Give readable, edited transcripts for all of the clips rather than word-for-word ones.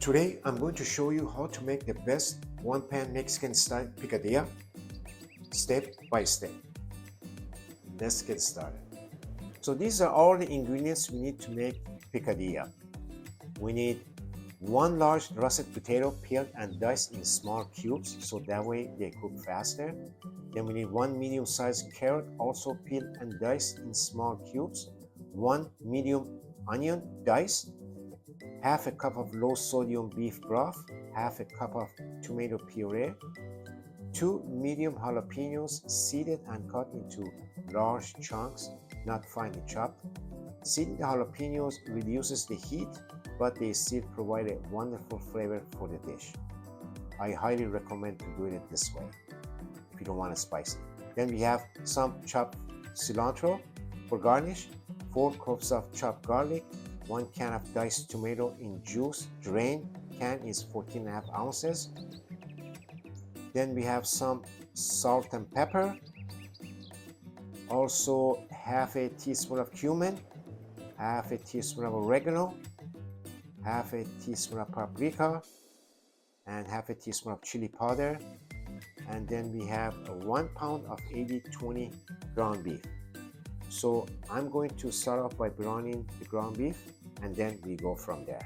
Today I'm going to show you how to make the best one-pan Mexican style picadillo step by step. Let's get started. So these are all the ingredients we need to make picadillo. We need one large russet potato peeled and diced in small cubes so that way they cook faster. Then we need one medium-sized carrot also peeled and diced in small cubes, one medium onion diced, half a cup of low sodium beef broth, half a cup of tomato puree, two medium jalapenos seeded and cut into large chunks, not finely chopped. Seeded jalapenos reduces the heat, but they still provide a wonderful flavor for the dish. I highly recommend to do it this way if you don't want it spicy. Then we have some chopped cilantro for garnish, 4 cloves of chopped garlic, 1 can of diced tomato in juice, drained, can is 14.5 ounces. Then we have some salt and pepper, also half a teaspoon of cumin, half a teaspoon of oregano, half a teaspoon of paprika, and half a teaspoon of chili powder. And then we have 1 pound of 80/20 ground beef. So I'm going to start off by browning the ground beef and then we go from there.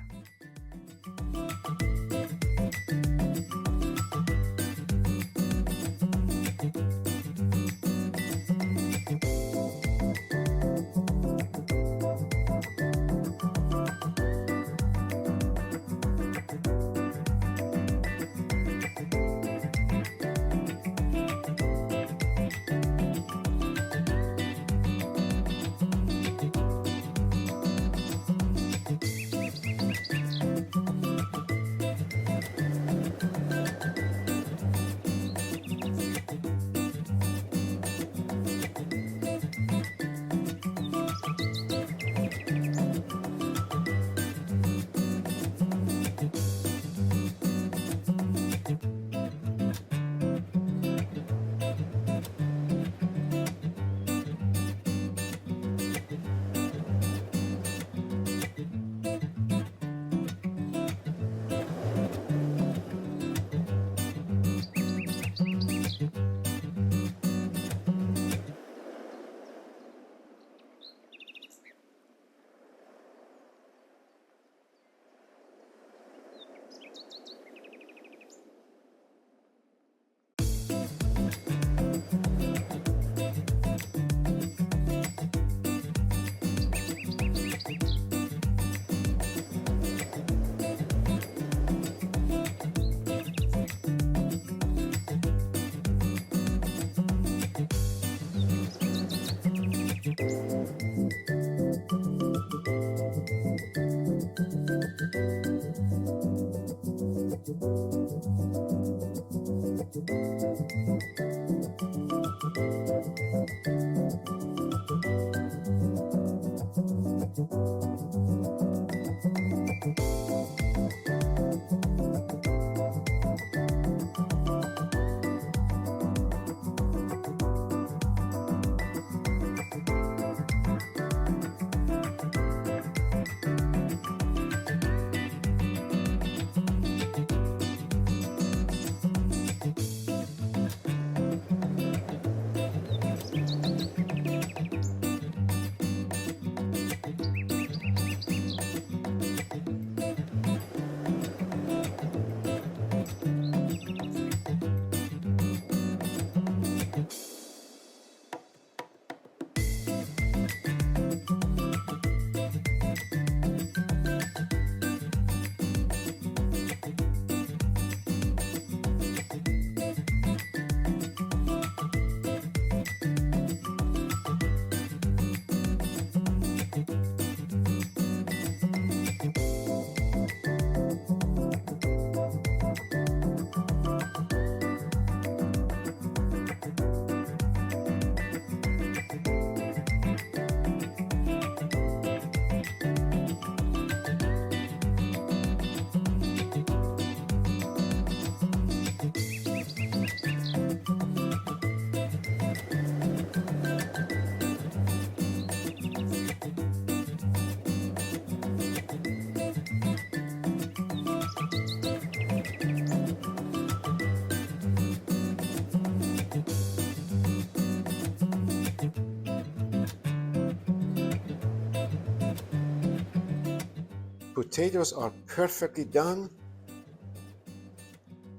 potatoes are perfectly done.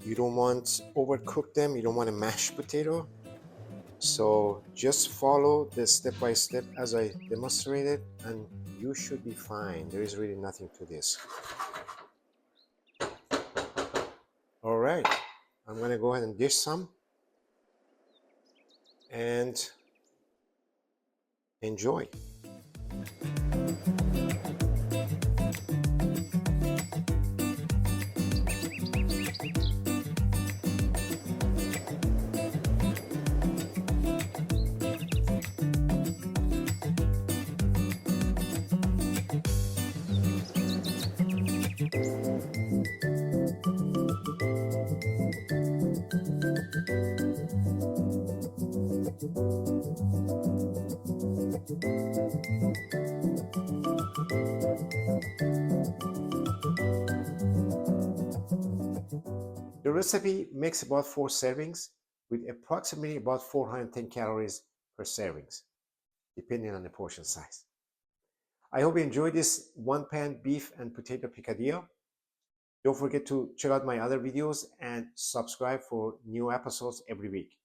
You don't want to overcook them. You don't want a mashed potato. So just follow the step by step as I demonstrated and you should be fine. There is really nothing to this. All right, I'm gonna go ahead and dish some and enjoy. The recipe makes about 4 servings with approximately about 410 calories per servings, depending on the portion size. I hope you enjoyed this one-pan beef and potato picadillo. Don't forget to check out my other videos and subscribe for new episodes every week.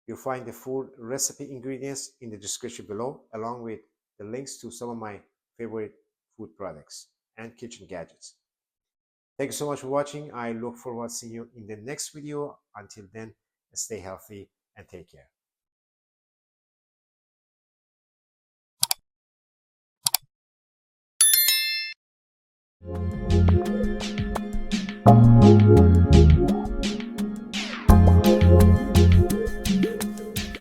You'll find the full recipe ingredients in the description below, along with the links to some of my favorite food products and kitchen gadgets. Thank you so much for watching. I look forward to seeing you in the next video. Until then, stay healthy and take care.